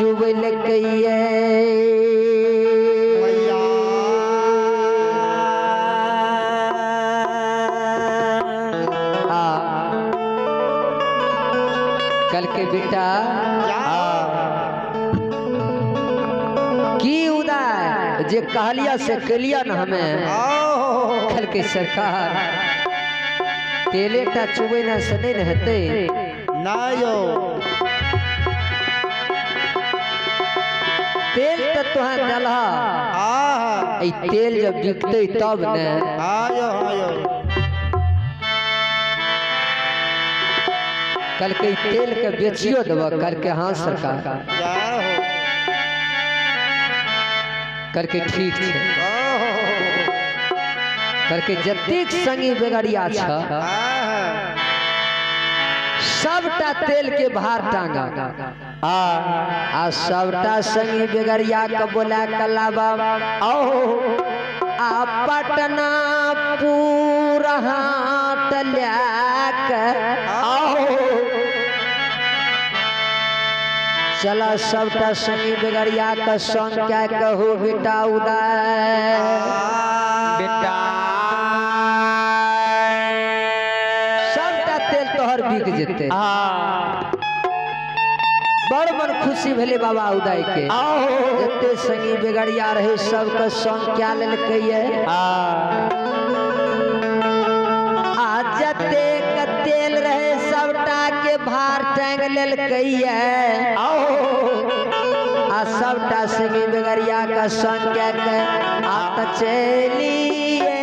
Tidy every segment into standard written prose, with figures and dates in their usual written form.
चुबल कइए कल के बेटा की उदाय जे कहलिया से कलिया न हमें कल के सरकार तेले टा चुबे न से नहीं रहते ना यो तेल तो तुहां डलहा ई तेल जब बिकते तब ने आयो कल के तेल के बेचियो देव कल के हाँ सरकार कल के ठीक है कल के जतेक संगी बेगड़िया छ सबटा तेल के भार टांगा आ सबटा संगी बेगड़िया के बोला कलाबा आ पटना पूरा हाथ चला सबटा संगी बेगड़िया का संग क्या कहू बेटा उदय बेटा सबटा तेल तोहर बिक जेते बड़ मन खुशी भेले बाबा उदय के जते संगी बेगड़िया रहे सबके संग क्या लेलकैये आ जते तेल रहे सबटा के भार टांग लेलकैये आ सबटा संगी बेगड़िया का संग के आ चलिए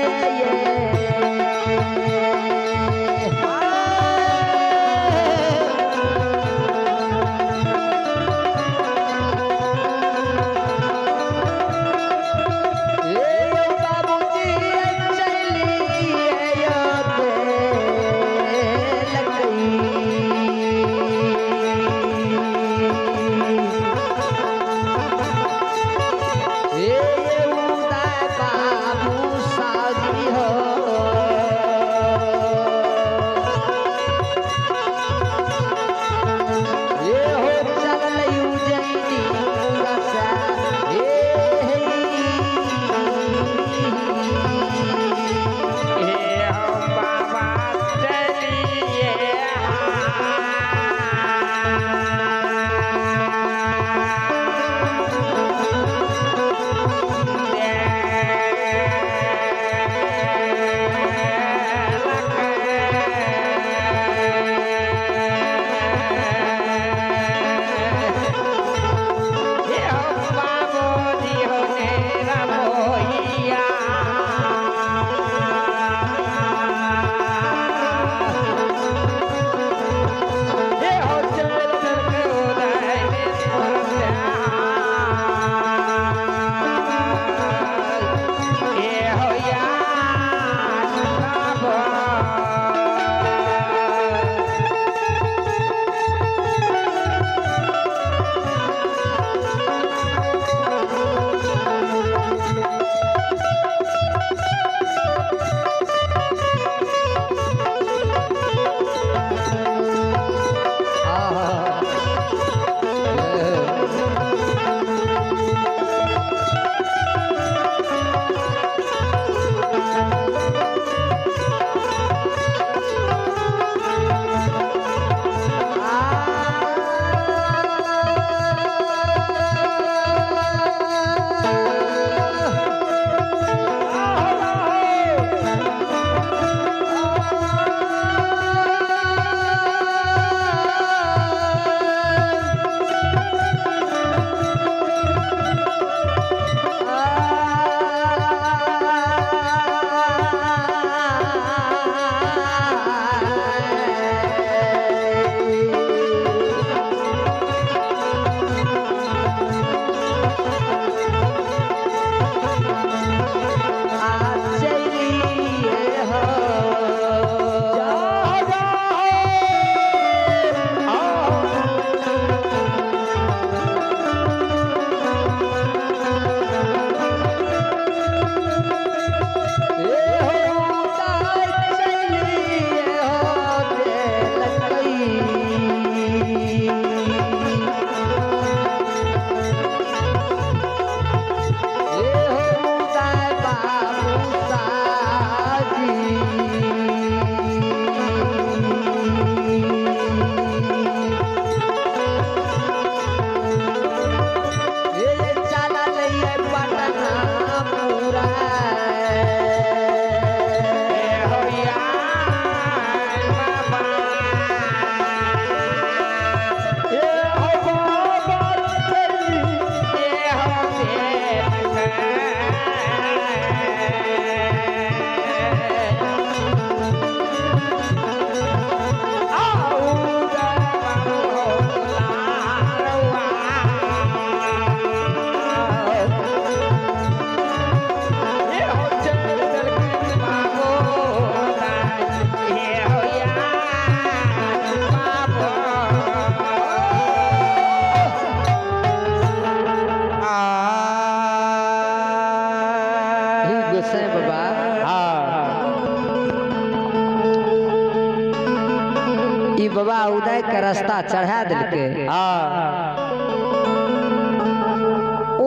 रास्ता चढ़ा दिल के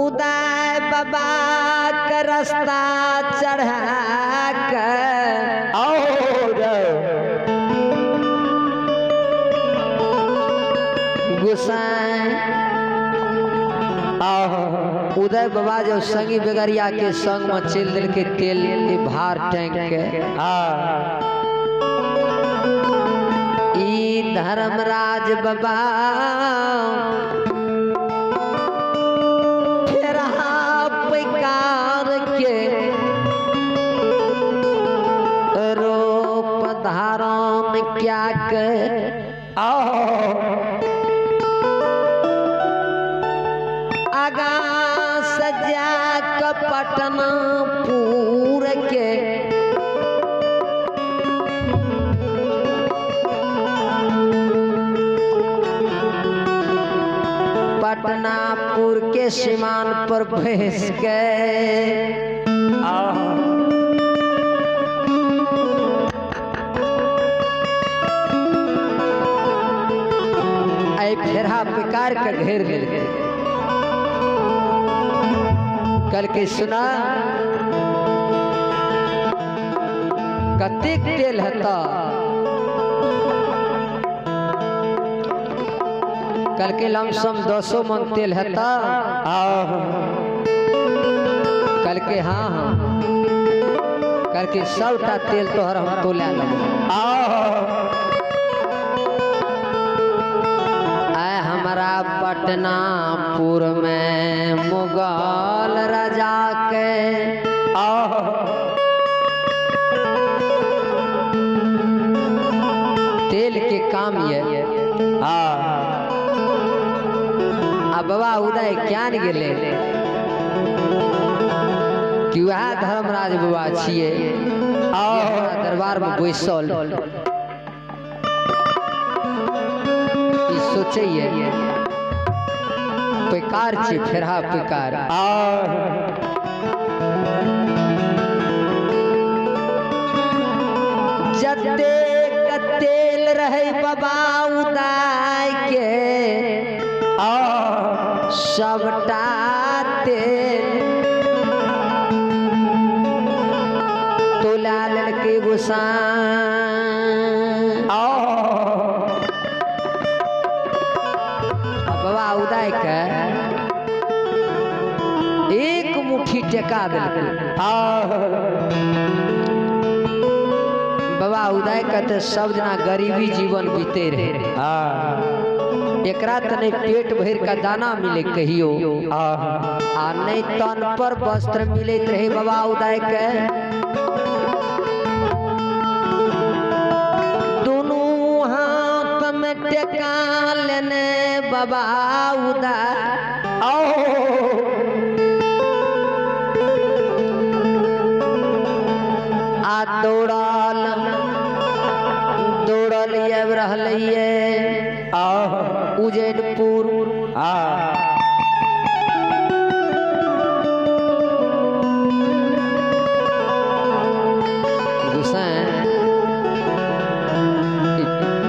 उदय बाबा का रास्ता चढ़ा कर गुसाई उदय बाबा जब संगी बेगरिया के संग में चल दिल के तेल के भार टैंक के ई धर्मराज बाबा फिर पैकार के रूप धारण क्या कर आगा सजा पटना पूर के पटनापुर के सीमान पर भैंस गए फेरा पिकार के घेर मिल गए कल के सुना कतिक तेल हता कल के लमसम 200 मन तेल हता कल के हाँ कल के सबटा तेल तोहर हम तो ले हमारा पटनापुर में मुगल राजा के तेल के काम ये बाबा उदय क्या गेले कि वह धर्मराज बाबा छिए दरबार में बैसल सोचिए पैकार छे फेरा पैकार जते तेल रहे बाबा उदय के सबटा तेल तोला लड़के गुसान बाबा उदय के एक मुट्ठी टेका दिल बाबा उदय कहते सब जना गरीबी जीवन बीते रहे एकरा तने पेट भर का दाना मिले कहियो आ नहीं तन पर वस्त्र मिले रहे बाबा उदय के दोनों हाथ में टेका लेने बाबा उदय आ दौड़ल अब रहलिए उजैनपुर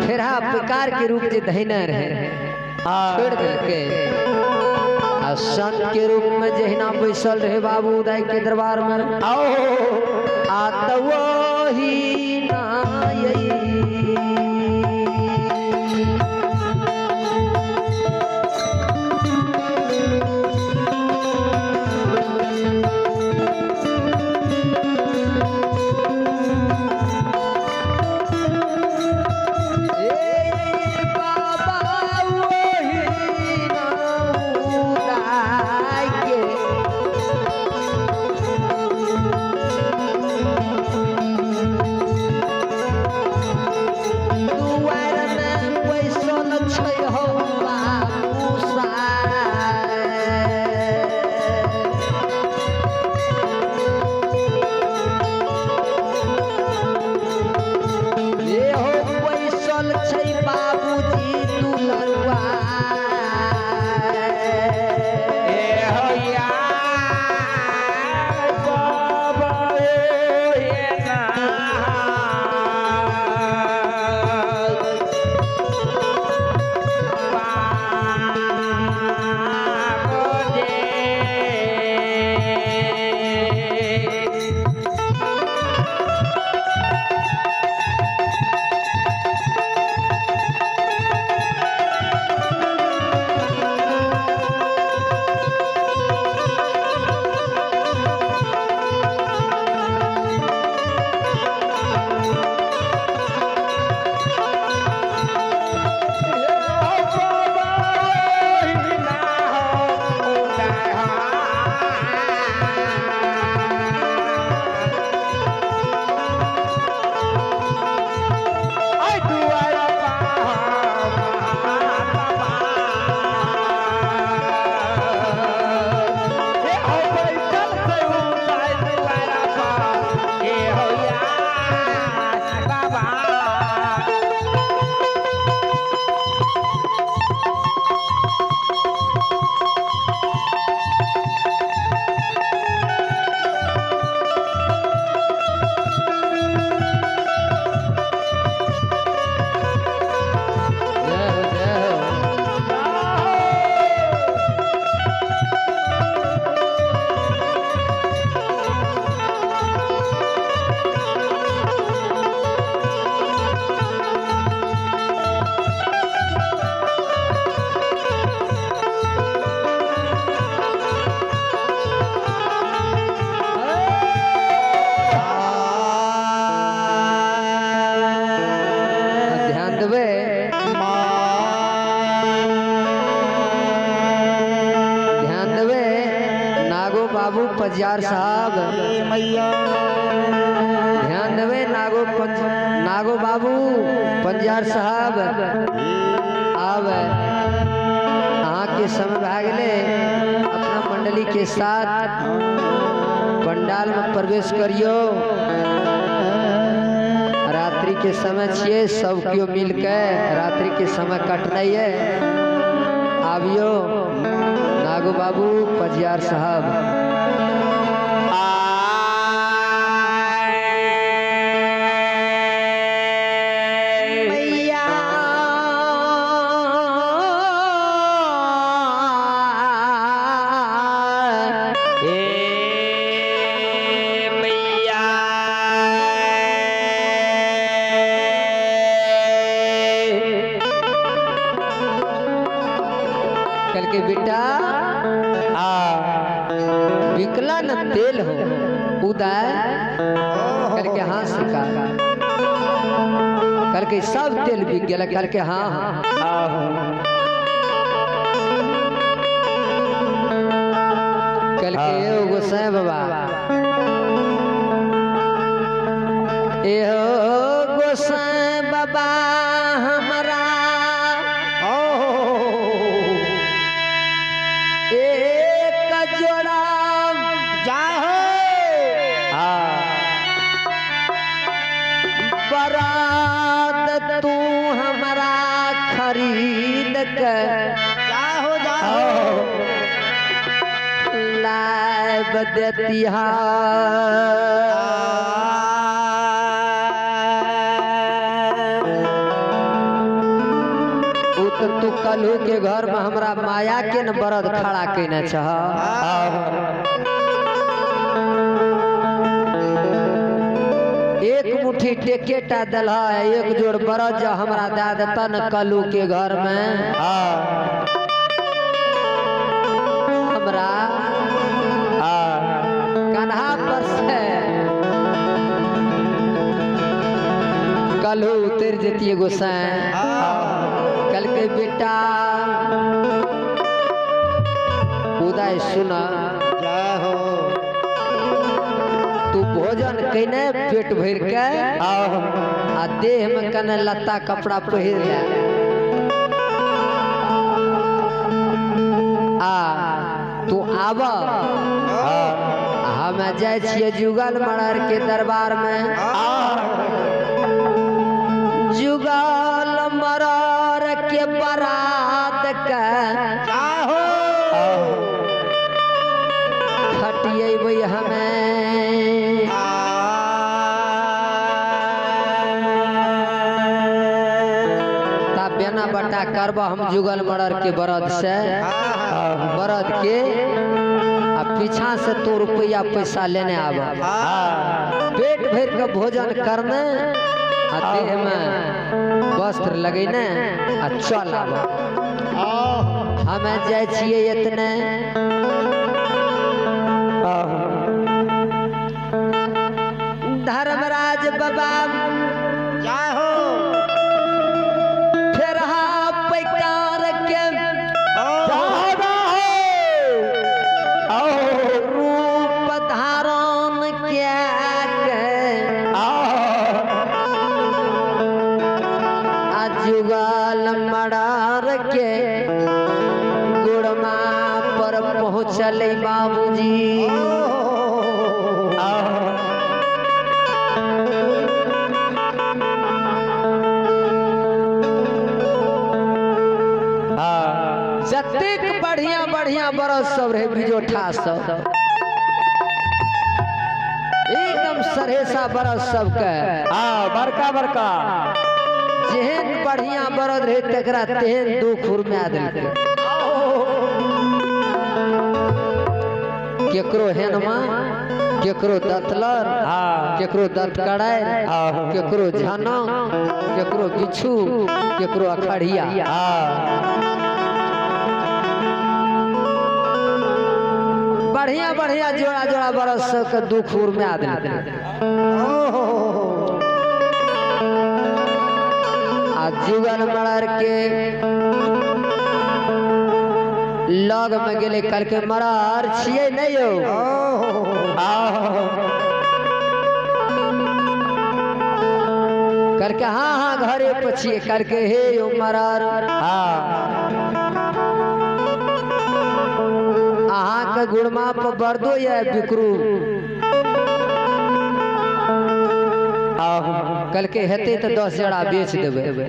फेरा प्रकार के रूप से धैना रहे छोड़ दिलके सन के रूप में जहिना बैसल रहे बाबू उदय के दरबार में आ तो वही नाई बाबू पजियार साहब मैया ध्यान देवे नागो बाबू पजियार साहब अब अहाँ के समय भागले अपना मंडली के साथ पंडाल में प्रवेश करियो। रात्रि के समय छिए, सब क्यों मिल के रात्रि के समय कटनाई है। आवियो नागो बाबू पजियार साहब। कल के बेटा विकला न तेल हो उदय कल के हाँ सिखा कल के सब तेल बिक गया कल के हाँ कल के गोसाई बाबा गोसाई बाबा हमारा जोड़ा जाए बरात तू हमारा खरीद कर जाओ लाइब देती तू कलू के घर में हमरा माया के न बरद खड़ा केने छह। एक मुट्ठी टेकेटा दल एक जोड़ बरद हमरा दे देता न कलू के घर में हमरा कन्हा पर से कलू उतर जेती गोसाई। कल के बेटा उदय सुना हो तू भोजन कने पेट भर के आ देह में कने लत्ता कपड़ा पहिर ले तू आब हम जाए छिए जुगल मरर के दरबार में। जुगल मरर के बरात का खटिएबै हमें तब बेना बटा करब हम जुगल मरर के बरद से बरद के पीछा से तो रुपया पैसा लेने आब पेट भर के भोजन करने देह में वस्त्र लगेने आ चल आब हमें जाए छिए इतने धर्मराज बाबा हो फिर पैकार के रूप धारण क्या जुगल मरार के गुड़मा पर पहुँचल बाबूजी। जतेक बढ़िया बढ़िया बरस सब रहे बिजोठा सब एकदम सरेसा बरस सबके बड़का बड़का जेहन बढ़िया बरद रहे तकरा तेहन दुख उर्मा देलकै। केकरो हेनमा केकरो दतलर केकरो दतकड़ार केकरो झना केकरो बिच्छू केकरो अखड़िया बढ़िया बढ़िया जोड़ा जोड़ा बरस सबके दुख उर्मा देलकै। जुगल मरर के लग में गेले कल के मरार छिए नहीं हो कल के हाँ हाँ घरे पछिए कल के हे यो मरार अहाँ के गुड़मा पर बरदो या बिकरू कल के हेते तो 10 जड़ा बेच देवे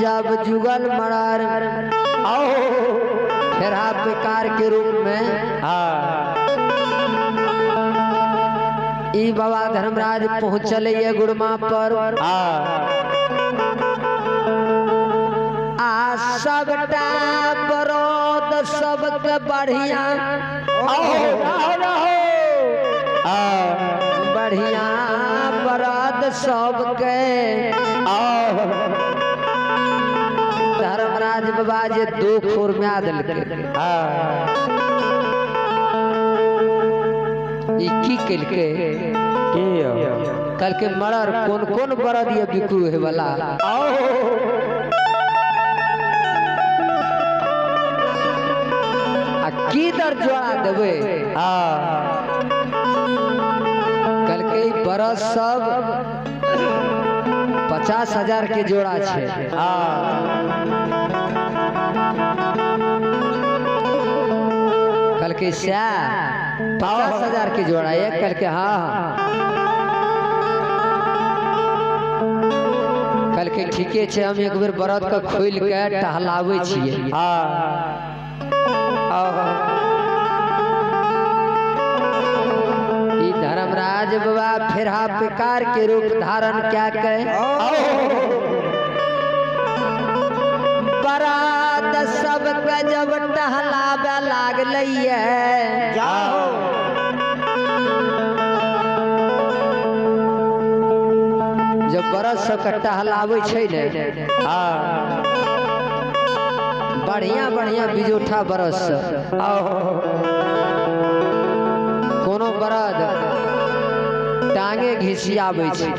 जब जुगल मरार फेरा बेकार के रूप में ई बाबा धर्मराज पहुँचल ये गुड़मा पर सबटा बरोद सबके बढ़िया बढ़िया बरात सबके धर्मराज बाबा जे 2 खोर में आदल की के कल के मरर कौन कौन बरद ये बिक्रू है वाला की दर जोड़ा देवे कल के बरस सब 50,000 के जोड़ा छे कल के 50,000 के जोड़ा एक कल के कल के ठीके छे हम एक बेर बरद के खोल के टहलावे छिए धर्मराज बाबा फेरा बेकार के रूप धारण क्या कहे बरात सब का जब टहलावे लागल जब बरस सब का टहलावे छे ने बढ़िया बढ़िया बिजोठा बरस कोनो बरद टांगे घिसियाबै छै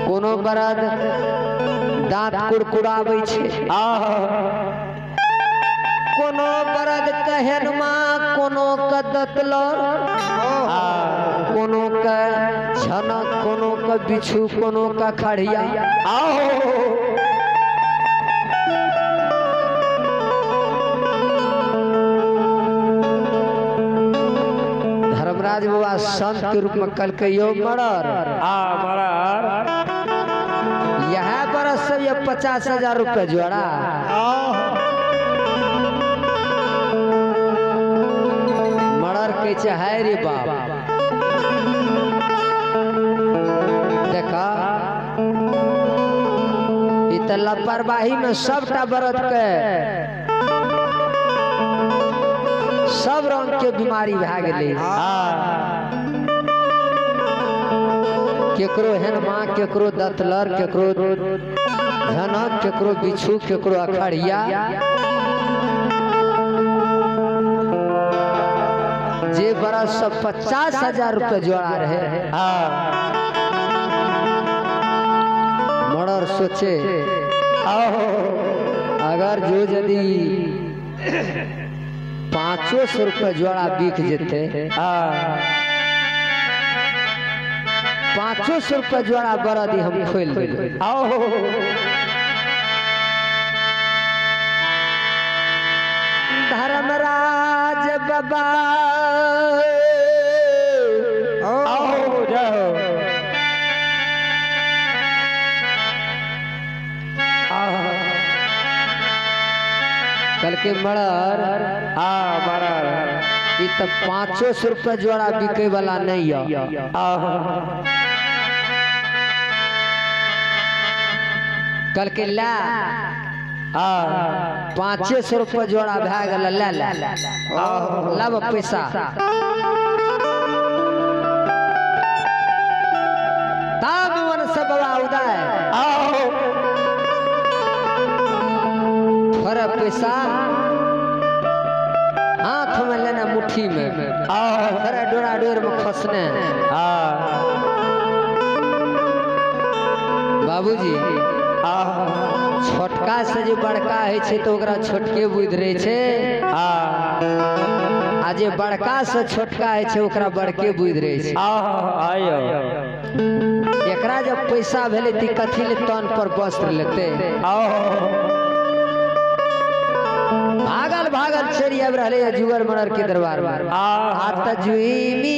कोनो बरद दांत कुड़कुड़ाबै छै कोनो बरद कहेनमा कोनो क दतलर कोनो क झनक कोनो क बिछु कोनो क खड़िया धर्मराज बाबा संत के रूप में कल के यो मरर यह बरस सब ये 50,000 रुपये जोड़ा मरर के चाहे रे बाप देखा इत लापरवाही में सबटा बरत के सब रंग के बीमारी भए गेलै केकरो हेनमा केकरो दतलर केकरो झनक केकरो बिछु केकरो अखड़िया जे बरस सब 50,000 रुपये जोड़ा रहे मर्डर सोचे अगर जो यदि 500 रुपये जोड़ा बिक जेते 500 रुपये जोड़ा बरदी हम खोल देंगे धर्मराज बाबा कल के मरर ई तो 500 रुपये जोड़ा बिके वाला नहीं है कल के ला 500 रुपये जोड़ा भए गेल ला लब पैसा तब मन से बाबा उदय थोड़ा पैसा हाथ में लेना मुट्ठी में थोड़ा डोरा डोर में फंसने बाबूजी छोटका से जे बड़का है छे तो ओकरा छोटके बुझ रहे छे आ जे बड़का से छोटका है छे ओकरा बड़के बुझ रहे छे एकरा जब पैसा भेले ती कथी ले तन पर वस्त्र लेते भागल भागल चली अब रहले जुगर मणर के दरबार में हाथ जुई मी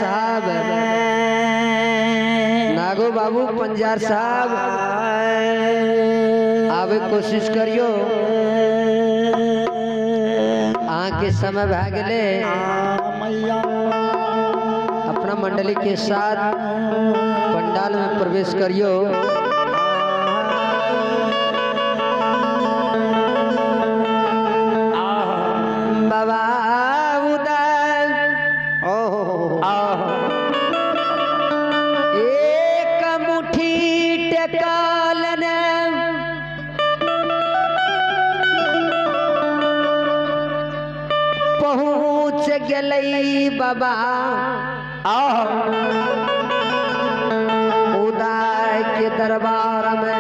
साहब नागो बाबू पंजार साहब आवे कोशिश करियो आके समय भाग गए मैया अपना मंडली के साथ पंडाल में प्रवेश करियो बाबा उदय एक मुट्ठी टेकालन पहुँच गई बाबा उदय के दरबार में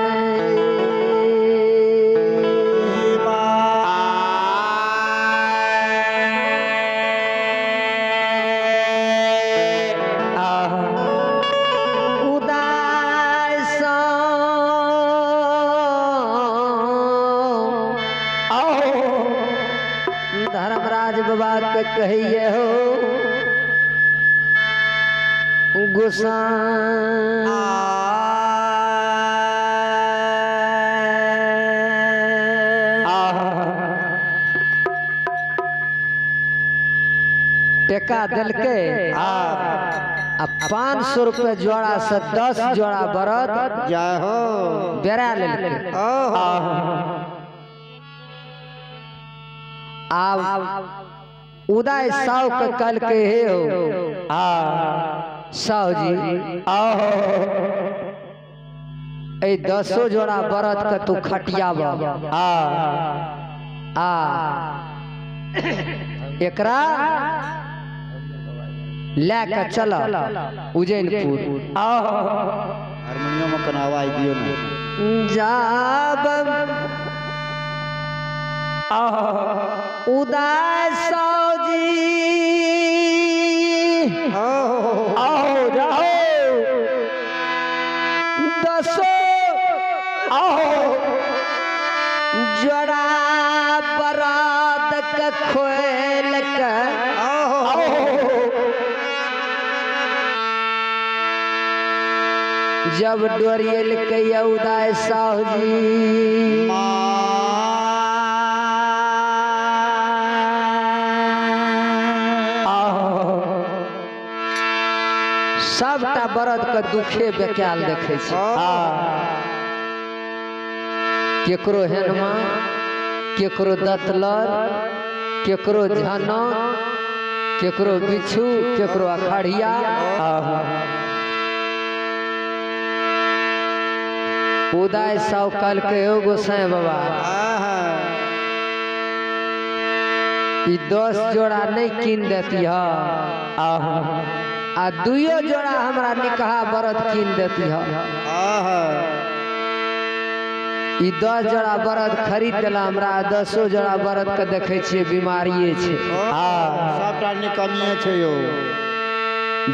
धर्मराज बाबा के कहिए हो गुस्सा टेका दल के अब 500 रुपये जोड़ा से 10 जोड़ा बरत जय हो बेरा ले आप उदय साव के कल के हे हो साव जी ए 10 जोड़ा बरत के तू खटियाब एकरा लेके चल उज्जैनपुर हारमोनियम में कनावा दियो ना जाब उदय साव जी आओ जाओ 10 जोड़ा बरात के खोल के जब डोरियल के उदय साव जी सबटा बरद के दुखे बेकाल देखे केकरो हेनमा केकरो दतलर केकरो झना केकरो बिच्छू केकरो अखाड़िया उदय साव कल के हो गोसाई बाबा ई 10 जोड़ा नहीं कीन देती है आ 2 जोड़ा हमरा निकाह बरत कीन देती है ई 10 जोड़ा बरत खरीद दिला हमरा 10 जोड़ा बरत के देखे छिए बीमारिये छे सबटा निकमिए छे यो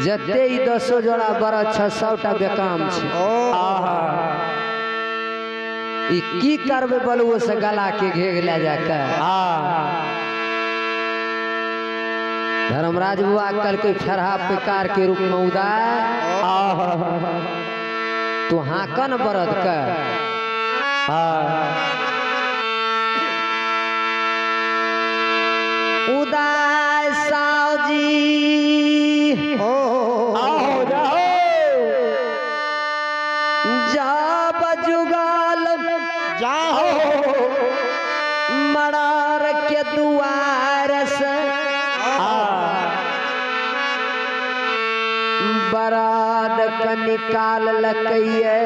जते ई 10 जोड़ा बरत छ सबटा बेकाम छे ई की करबे बलुओ से गला के घेग ले जाके धर्मराज बुआ कल के फेरहा पिकार के रूप में उदय तू हाकन बरद के उदय साव जी जब जुगल जाओ मड़ार के दुआर से बरात का निकाल लकइए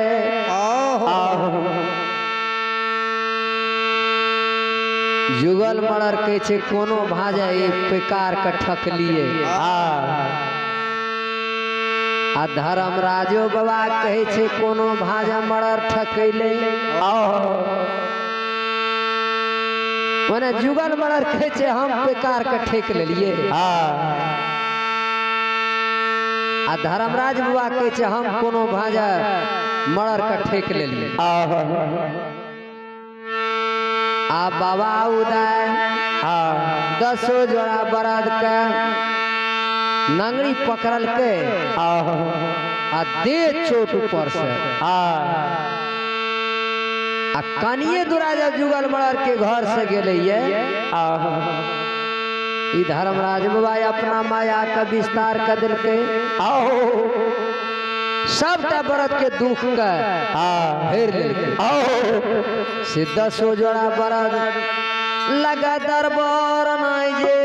जुगल मड़र के छे कोनो भाजा ये पिकार का ठक लिए आ धर्मराजो बाबा कहे छे कोनो भाजा मड़र ठकैले माने जुगल मड़र कहे छे हम पिकार का ठेक लेलिए आ धर्मराज बुआ कहे छे हम कोनो भाजा मड़र का ठेक लेलिए आ बाबा उदय 10 जोड़ा बरद के नंगड़ी पकड़ल के आ दे चोट ऊपर से आ कनिए दूरा जब जुगल मरर के घर से गेले ई धर्मराज बाबा अपना माया का विस्तार कर दिल के सबटा व्रत के दुख का फेर ले सीधा सो जोड़ा व्रत लगा दरबार नाई जे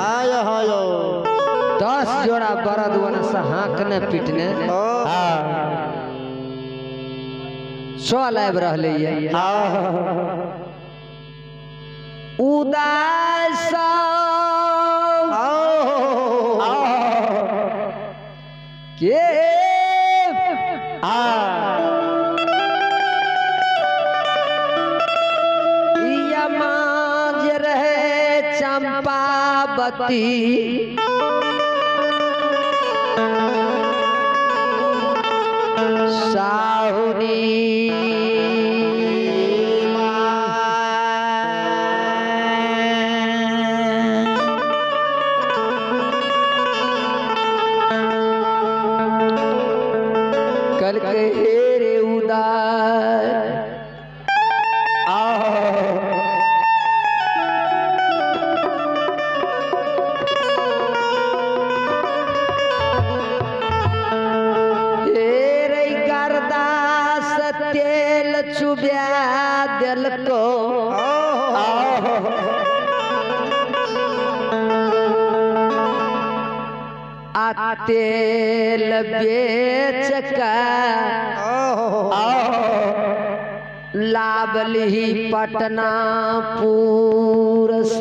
आय हायो 10 जोड़ा बरद वन से हाँकने पीटने चल आबि रहले ये उदास के यमाज रहे चंपावती साहुनी कल के हेरे उदार हेरे गर्दा तेल चुब्या दिल को तेल बेच कर लाबली पटना पूरस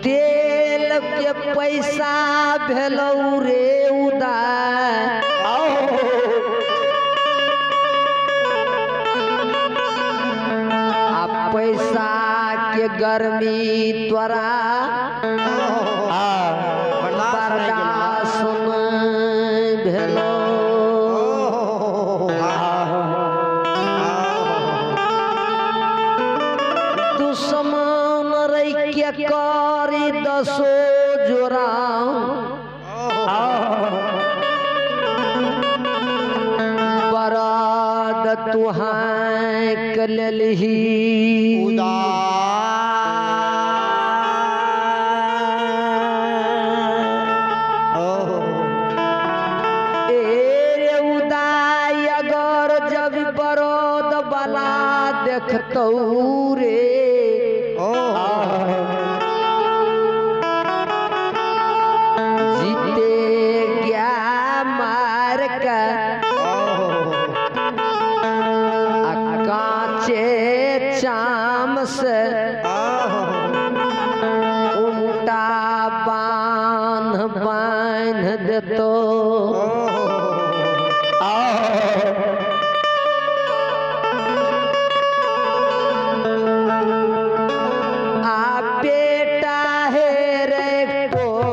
तेल के पैसा भेलौ रे उदार पैसा के गर्मी त्वरा बर्दाश्त भेलो दुश्मन रही के करी 10 जोड़ा बरद तुहां कलही उदाय अगर जब बरद बला देखतौ रे जीते गया मार कर चाम से उल्टा बांध देतो बेटा है रे कोरा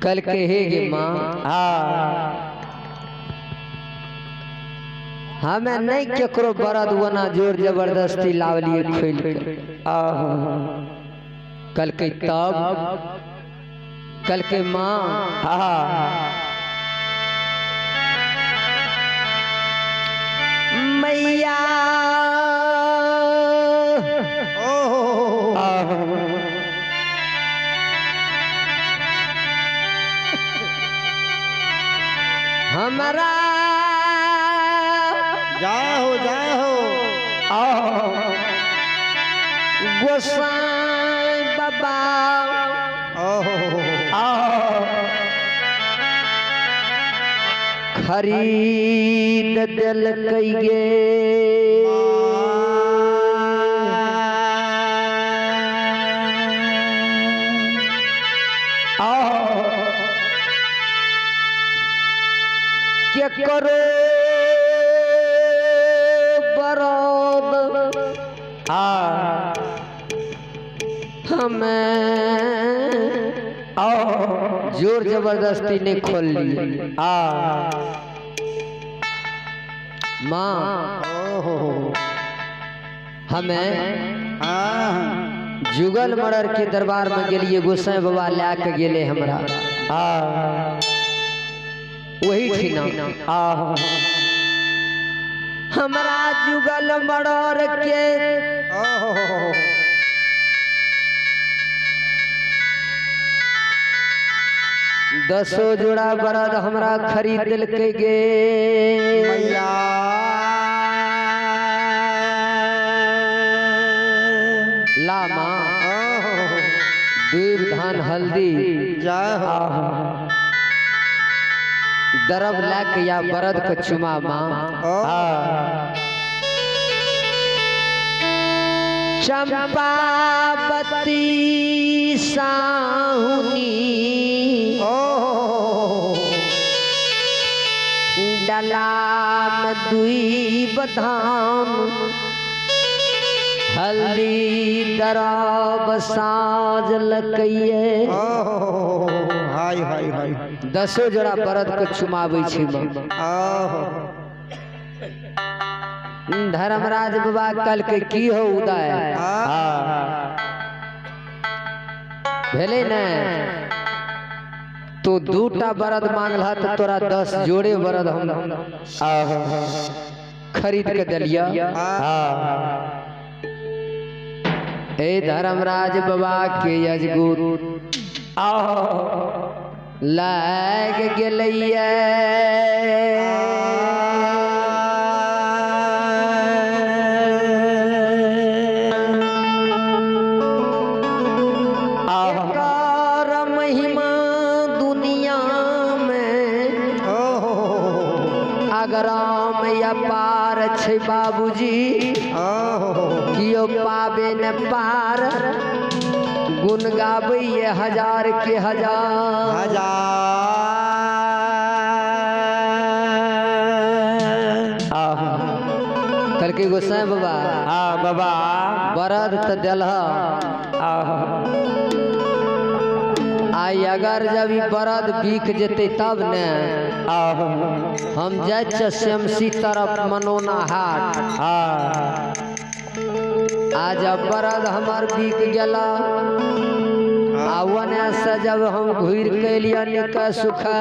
कल के हे गे माँ हमें नहीं केकरो बरद वना जोर जबरदस्ती लावलिए खोल के कल के तब कल के माँ मैया हमारा जाओ जाओ गोसाई बाबा खरीद दिल कइगे के करो बरद हमें जोर जबरदस्ती ने खोल ली माँ हमें जुगल मर्डर के दरबार में गेलिए गोसाई बाबा ला के गेले हमरा वही थी ना हमरा जुगल मर्डर के दसो जोड़ा बरद हमरा खरीद दिल के गे मैया लामा दूब धान हल्दी दरब लाक या बरद का चुमा माँ चंपावती साहुनी डलाम दुई बधाम हल्दी दरब साज लकइए हाय हाय हाय दसो जोड़ा बरद को चुमाबै छी धर्मराज बाबा कल के की हो उदय भेले न तो दूटा बरद मांगल तो तोरा 10 जोड़े बरद हम खरीद के दिलिया ए धर्मराज बाबा के यजगुत लाग गेलैया अगराम या पार छै बाबूजी कियो पाबे न पार गुण गाबै ये हजार के हजार कल के गोसाई बाबा बाबा बरद त दिलह आई अगर जब बरद बिक जेते तब ने हम जाए शमसी तरफ मनोना हाट आज बरद हमार बिक गला आवन से जब हम घूर के लिया निका सुखा